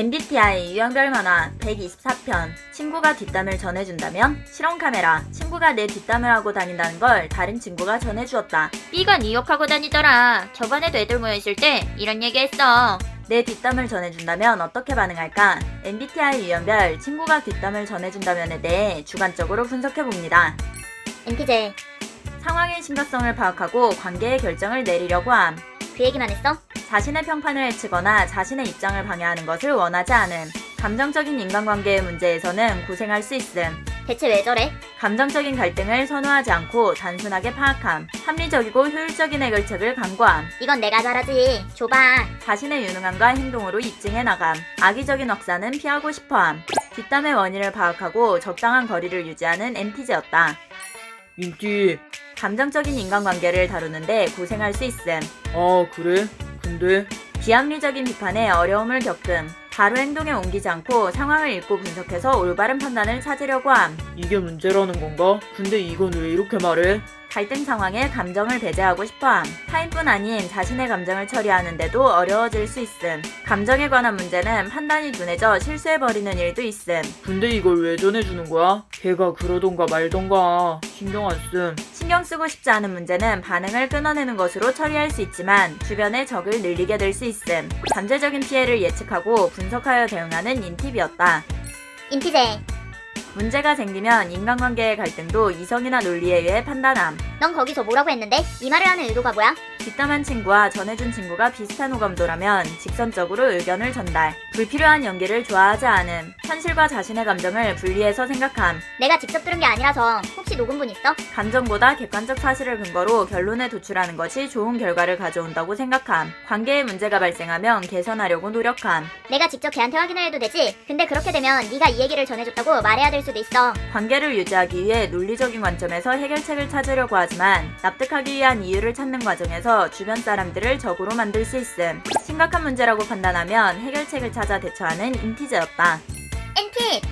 MBTI 유형별 만화 124편 친구가 뒷담을 전해준다면 실험 카메라 친구가 내 뒷담을 하고 다닌다는 걸 다른 친구가 전해주었다. B가 네 욕하고 다니더라. 저번에도 애들 모여있을 때 이런 얘기했어. 내 뒷담을 전해준다면 어떻게 반응할까? MBTI 유형별 친구가 뒷담을 전해준다면에 대해 주관적으로 분석해봅니다. MTJ 상황의 심각성을 파악하고 관계의 결정을 내리려고 함. 그 얘기만 했어? 자신의 평판을 해치거나 자신의 입장을 방해하는 것을 원하지 않음. 감정적인 인간관계의 문제에서는 고생할 수 있음. 대체 왜 저래? 감정적인 갈등을 선호하지 않고 단순하게 파악함. 합리적이고 효율적인 해결책을 강구함. 이건 내가 잘하지. 줘봐. 자신의 유능함과 행동으로 입증해 나감. 악의적인 확산은 피하고 싶어함. 뒷담의 원인을 파악하고 적당한 거리를 유지하는 MTJ였다. 인기. 감정적인 인간관계를 다루는데 고생할 수 있음. 아, 그래? 근데 비합리적인 비판에 어려움을 겪음. 바로 행동에 옮기지 않고 상황을 읽고 분석해서 올바른 판단을 찾으려고 함. 이게 문제라는 건가? 근데 이건 왜 이렇게 말해? 갈등 상황에 감정을 배제하고 싶어함. 타인뿐 아닌 자신의 감정을 처리하는데도 어려워질 수 있음. 감정에 관한 문제는 판단이 둔해져 실수해버리는 일도 있음. 근데 이걸 왜 전해주는 거야? 걔가 그러던가 말던가 신경 안 씀. 신경 쓰고 싶지 않은 문제는 반응을 끊어내는 것으로 처리할 수 있지만 주변의 적을 늘리게 될 수 있음. 잠재적인 피해를 예측하고 분석하여 대응하는 인팁이었다. 인티제 문제가 생기면 인간관계의 갈등도 이성이나 논리에 의해 판단함. 넌 거기서 뭐라고 했는데? 이 말을 하는 의도가 뭐야? 뒷담한 친구와 전해준 친구가 비슷한 호감도라면 직선적으로 의견을 전달. 불필요한 연기를 좋아하지 않음. 현실과 자신의 감정을 분리해서 생각함. 내가 직접 들은 게 아니라서 혹시 녹음본 있어? 감정보다 객관적 사실을 근거로 결론에 도출하는 것이 좋은 결과를 가져온다고 생각함. 관계에 문제가 발생하면 개선하려고 노력함. 내가 직접 걔한테 확인을 해도 되지? 근데 그렇게 되면 네가 이 얘기를 전해줬다고 말해야 될 수도 있어. 관계를 유지하기 위해 논리적인 관점에서 해결책을 찾으려고 하지만 납득하기 위한 이유를 찾는 과정에서 주변 사람들을 적으로 만들 수 있음. 심각한 문제라고 판단하면 해결책을 찾아 대처하는 인티제였다. NT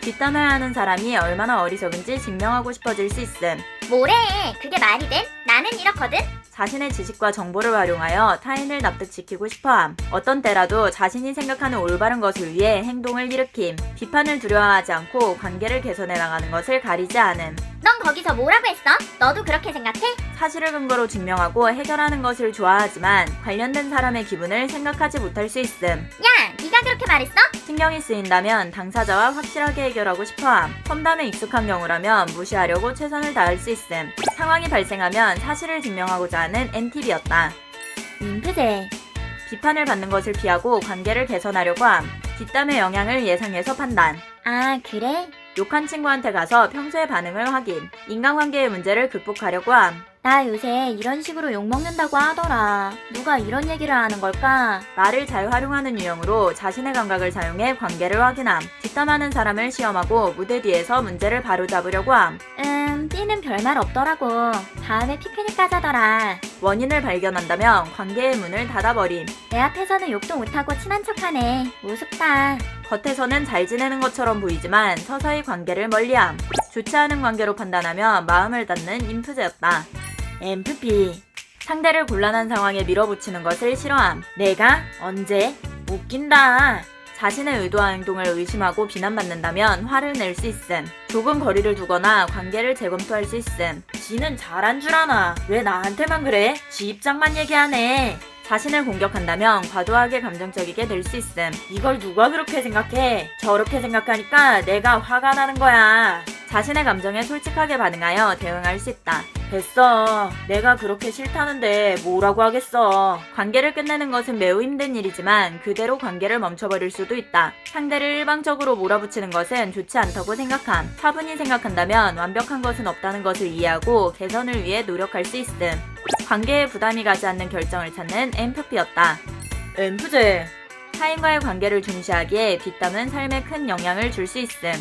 뒷담을 하는 사람이 얼마나 어리석은지 증명하고 싶어질 수 있음. 뭐래? 그게 말이 돼? 나는 이렇거든? 자신의 지식과 정보를 활용하여 타인을 납득시키고 싶어함. 어떤 때라도 자신이 생각하는 올바른 것을 위해 행동을 일으킴. 비판을 두려워하지 않고 관계를 개선해 나가는 것을 가리지 않음. 넌 거기서 뭐라고 했어? 너도 그렇게 생각해? 사실을 근거로 증명하고 해결하는 것을 좋아하지만 관련된 사람의 기분을 생각하지 못할 수 있음. 야, 네가 그렇게 말했어? 신경이 쓰인다면 당사자와 확실하게 해결하고 싶어함. 험담에 익숙한 경우라면 무시하려고 최선을 다할 수 있음. 상황이 발생하면 사실을 증명하고자 하는 NTV였다. 인프제 비판을 받는 것을 피하고 관계를 개선하려고 함. 뒷담의 영향을 예상해서 판단. 아, 그래? 욕한 친구한테 가서 평소의 반응을 확인. 인간관계의 문제를 극복하려고 함. 나 요새 이런 식으로 욕먹는다고 하더라. 누가 이런 얘기를 하는 걸까? 말을 잘 활용하는 유형으로 자신의 감각을 사용해 관계를 확인함. 뒷담하는 사람을 시험하고 무대 뒤에서 문제를 바로잡으려고 함. B는 별말 없더라고. 다음에 피크닉 가자더라. 원인을 발견한다면 관계의 문을 닫아버림. 내 앞에서는 욕도 못하고 친한 척하네. 우습다. 겉에서는 잘 지내는 것처럼 보이지만 서서히 관계를 멀리함. 좋지 않은 관계로 판단하며 마음을 닫는 인프제였다. MFP 상대를 곤란한 상황에 밀어붙이는 것을 싫어함. 내가? 언제? 웃긴다. 자신의 의도와 행동을 의심하고 비난받는다면 화를 낼 수 있음. 좁은 거리를 두거나 관계를 재검토할 수 있음. 지는 잘한 줄 아나. 왜 나한테만 그래? 지 입장만 얘기하네. 자신을 공격한다면 과도하게 감정적이게 될 수 있음. 이걸 누가 그렇게 생각해? 저렇게 생각하니까 내가 화가 나는 거야. 자신의 감정에 솔직하게 반응하여 대응할 수 있다. 됐어. 내가 그렇게 싫다는데 뭐라고 하겠어. 관계를 끝내는 것은 매우 힘든 일이지만 그대로 관계를 멈춰버릴 수도 있다. 상대를 일방적으로 몰아붙이는 것은 좋지 않다고 생각함. 차분히 생각한다면 완벽한 것은 없다는 것을 이해하고 개선을 위해 노력할 수 있음. 관계에 부담이 가지 않는 결정을 찾는 MFP였다. 엠프제. 타인과의 관계를 중시하기에 뒷담은 삶에 큰 영향을 줄 수 있음.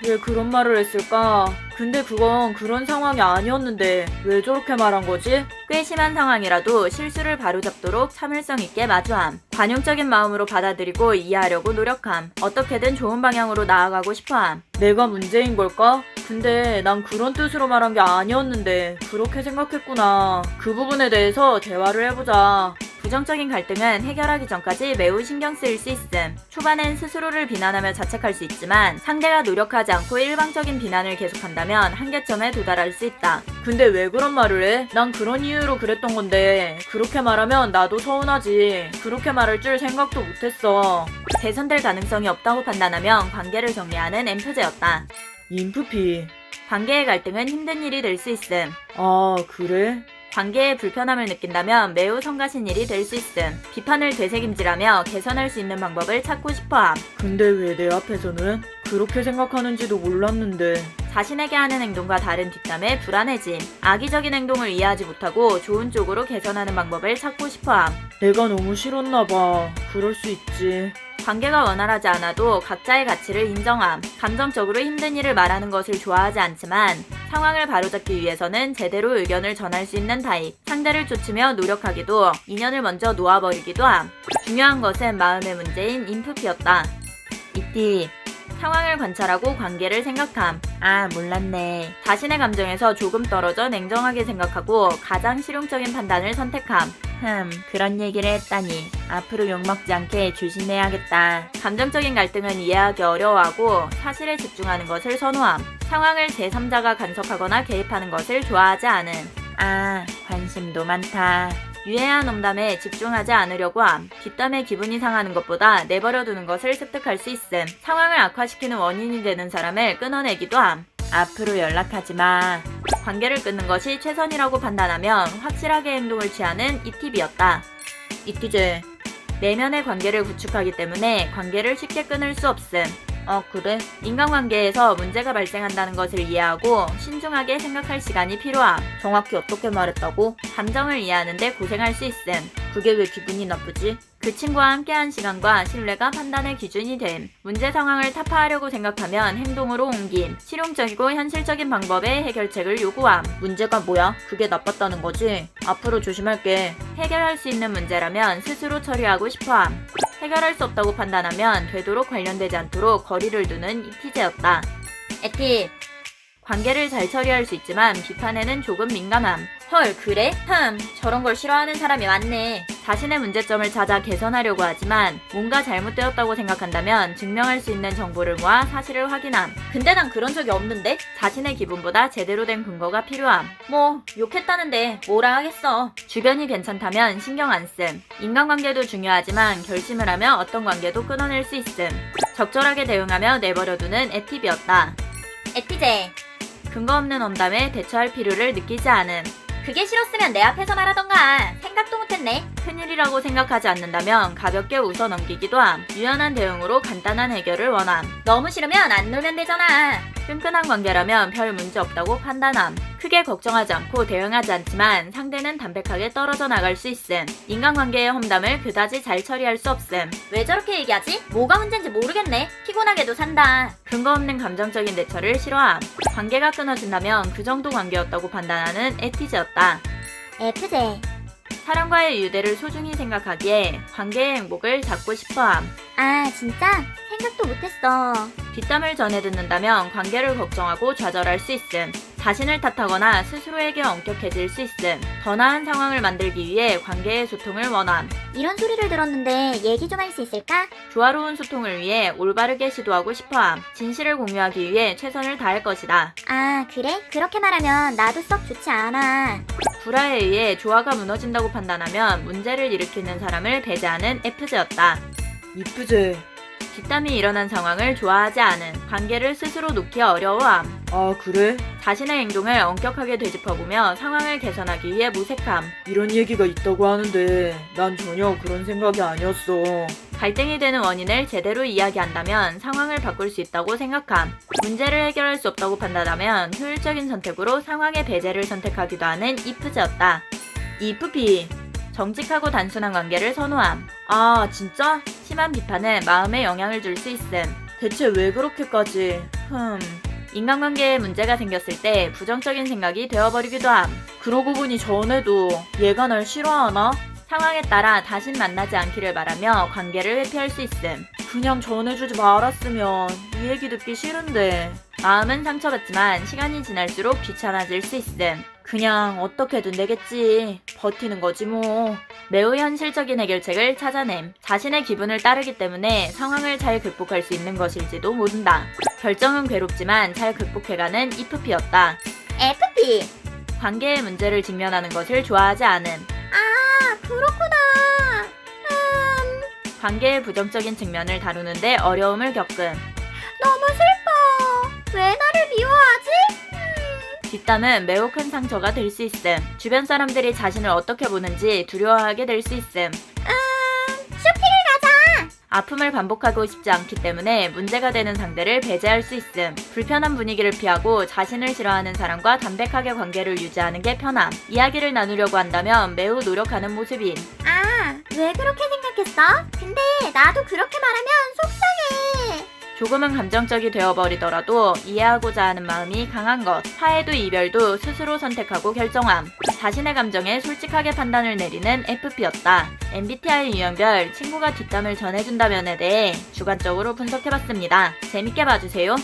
왜 그런 말을 했을까? 근데 그건 그런 상황이 아니었는데 왜 저렇게 말한 거지? 꽤 심한 상황이라도 실수를 바로잡도록 참을성 있게 마주함. 관용적인 마음으로 받아들이고 이해하려고 노력함. 어떻게든 좋은 방향으로 나아가고 싶어함. 내가 문제인 걸까? 근데 난 그런 뜻으로 말한 게 아니었는데 그렇게 생각했구나. 그 부분에 대해서 대화를 해보자. 부정적인 갈등은 해결하기 전까지 매우 신경 쓰일 수 있음. 초반엔 스스로를 비난하며 자책할 수 있지만 상대가 노력하지 않고 일방적인 비난을 계속한다면 한계점에 도달할 수 있다. 근데 왜 그런 말을 해? 난 그런 이유로 그랬던 건데 그렇게 말하면 나도 서운하지. 그렇게 말할 줄 생각도 못했어. 개선될 가능성이 없다고 판단하면 관계를 정리하는 엠프제였다. 인프피. 관계의 갈등은 힘든 일이 될 수 있음. 아, 그래? 관계에 불편함을 느낀다면 매우 성가신 일이 될 수 있음. 비판을 되새김질하며 개선할 수 있는 방법을 찾고 싶어함. 근데 왜 내 앞에서는 그렇게 생각하는지도 몰랐는데. 자신에게 하는 행동과 다른 뒷담에 불안해짐. 악의적인 행동을 이해하지 못하고 좋은 쪽으로 개선하는 방법을 찾고 싶어함. 내가 너무 싫었나 봐. 그럴 수 있지. 관계가 원활하지 않아도 각자의 가치를 인정함. 감정적으로 힘든 일을 말하는 것을 좋아하지 않지만 상황을 바로잡기 위해서는 제대로 의견을 전할 수 있는 타입. 상대를 쫓으며 노력하기도 인연을 먼저 놓아버리기도 함. 중요한 것은 마음의 문제인 인프피였다. 이티. 상황을 관찰하고 관계를 생각함. 아, 몰랐네. 자신의 감정에서 조금 떨어져 냉정하게 생각하고 가장 실용적인 판단을 선택함. 그런 얘기를 했다니. 앞으로 욕먹지 않게 조심해야겠다. 감정적인 갈등은 이해하기 어려워하고 사실에 집중하는 것을 선호함. 상황을 제3자가 간섭하거나 개입하는 것을 좋아하지 않음. 아, 관심도 많다. 유해한 농담에 집중하지 않으려고 함. 뒷담에 기분이 상하는 것보다 내버려두는 것을 습득할 수 있음. 상황을 악화시키는 원인이 되는 사람을 끊어내기도 함. 앞으로 연락하지 마. 관계를 끊는 것이 최선이라고 판단하면 확실하게 행동을 취하는 이팁이었다. 이티제. 내면의 관계를 구축하기 때문에 관계를 쉽게 끊을 수 없음. 그래? 인간관계에서 문제가 발생한다는 것을 이해하고 신중하게 생각할 시간이 필요함. 정확히 어떻게 말했다고? 감정을 이해하는데 고생할 수 있음. 그게 왜 기분이 나쁘지? 그 친구와 함께한 시간과 신뢰가 판단의 기준이 됨. 문제 상황을 타파하려고 생각하면 행동으로 옮김. 실용적이고 현실적인 방법의 해결책을 요구함. 문제가 뭐야? 그게 나빴다는 거지? 앞으로 조심할게. 해결할 수 있는 문제라면 스스로 처리하고 싶어함. 해결할 수 없다고 판단하면 되도록 관련되지 않도록 거리를 두는 이티제였다. 에팁. 관계를 잘 처리할 수 있지만 비판에는 조금 민감함. 헐, 그래? 저런 걸 싫어하는 사람이 많네. 자신의 문제점을 찾아 개선하려고 하지만 뭔가 잘못되었다고 생각한다면 증명할 수 있는 정보를 모아 사실을 확인함. 근데 난 그런 적이 없는데? 자신의 기분보다 제대로 된 근거가 필요함. 뭐 욕했다는데 뭐라 하겠어. 주변이 괜찮다면 신경 안 씀. 인간관계도 중요하지만 결심을 하며 어떤 관계도 끊어낼 수 있음. 적절하게 대응하며 내버려두는 에팁이었다. 에티제. 근거 없는 엄담에 대처할 필요를 느끼지 않음. 그게 싫었으면 내 앞에서 말하던가. 생각도 못했네. 큰일이라고 생각하지 않는다면 가볍게 웃어 넘기기도 함. 유연한 대응으로 간단한 해결을 원함. 너무 싫으면 안 놀면 되잖아. 끈끈한 관계라면 별 문제 없다고 판단함. 크게 걱정하지 않고 대응하지 않지만 상대는 담백하게 떨어져 나갈 수 있음. 인간관계의 험담을 그다지 잘 처리할 수 없음. 왜 저렇게 얘기하지? 뭐가 문제인지 모르겠네. 피곤하게도 산다. 근거 없는 감정적인 대처를 싫어함. 관계가 끊어진다면 그 정도 관계였다고 판단하는 에티제였다. F제. 사람과의 유대를 소중히 생각하기에 관계의 행복을 잡고 싶어함. 아, 진짜? 생각도 못했어. 뒷담을 전해 듣는다면 관계를 걱정하고 좌절할 수 있음. 자신을 탓하거나 스스로에게 엄격해질 수 있음. 더 나은 상황을 만들기 위해 관계의 소통을 원함. 이런 소리를 들었는데 얘기 좀 할 수 있을까? 조화로운 소통을 위해 올바르게 시도하고 싶어함. 진실을 공유하기 위해 최선을 다할 것이다. 아, 그래? 그렇게 말하면 나도 썩 좋지 않아. 불화에 의해 조화가 무너진다고 판단하면 문제를 일으키는 사람을 배제하는 F제였다. 이쁘제. 뒷담이 일어난 상황을 좋아하지 않음. 관계를 스스로 놓기 어려워함. 아, 그래? 자신의 행동을 엄격하게 되짚어보며 상황을 개선하기 위해 모색함. 이런 얘기가 있다고 하는데 난 전혀 그런 생각이 아니었어. 갈등이 되는 원인을 제대로 이야기한다면 상황을 바꿀 수 있다고 생각함. 문제를 해결할 수 없다고 판단하면 효율적인 선택으로 상황의 배제를 선택하기도 하는 이프제였다. 이프피. 정직하고 단순한 관계를 선호함. 아, 진짜? 심한 비판은 마음에 영향을 줄 수 있음. 대체 왜 그렇게까지? 인간관계에 문제가 생겼을 때 부정적인 생각이 되어버리기도 함. 그러고 보니 전에도 얘가 날 싫어하나? 상황에 따라 다신 만나지 않기를 바라며 관계를 회피할 수 있음. 그냥 전해주지 말았으면 이 얘기 듣기 싫은데. 마음은 상처받지만 시간이 지날수록 귀찮아질 수 있음. 그냥 어떻게든 되겠지. 버티는 거지 뭐. 매우 현실적인 해결책을 찾아냄. 자신의 기분을 따르기 때문에 상황을 잘 극복할 수 있는 것일지도 모른다. 결정은 괴롭지만 잘 극복해가는 이프피였다. FP. 관계의 문제를 직면하는 것을 좋아하지 않음. 아, 그렇구나. 관계의 부정적인 측면을 다루는데 어려움을 겪음. 너무 슬퍼. 왜 나를 미워하지? 뒷담은 매우 큰 상처가 될 수 있음. 주변 사람들이 자신을 어떻게 보는지 두려워하게 될 수 있음. 쇼핑을 가자. 아픔을 반복하고 싶지 않기 때문에 문제가 되는 상대를 배제할 수 있음. 불편한 분위기를 피하고 자신을 싫어하는 사람과 담백하게 관계를 유지하는 게 편함. 이야기를 나누려고 한다면 매우 노력하는 모습임. 아, 왜 그렇게 생각했어? 근데 나도 그렇게 말하면 속상해. 조금은 감정적이 되어버리더라도 이해하고자 하는 마음이 강한 것. 화해도 이별도 스스로 선택하고 결정함. 자신의 감정에 솔직하게 판단을 내리는 FP였다. MBTI 유형별 친구가 뒷담을 전해준다면에 대해 주관적으로 분석해봤습니다. 재밌게 봐주세요.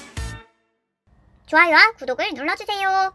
좋아요와 구독을 눌러주세요.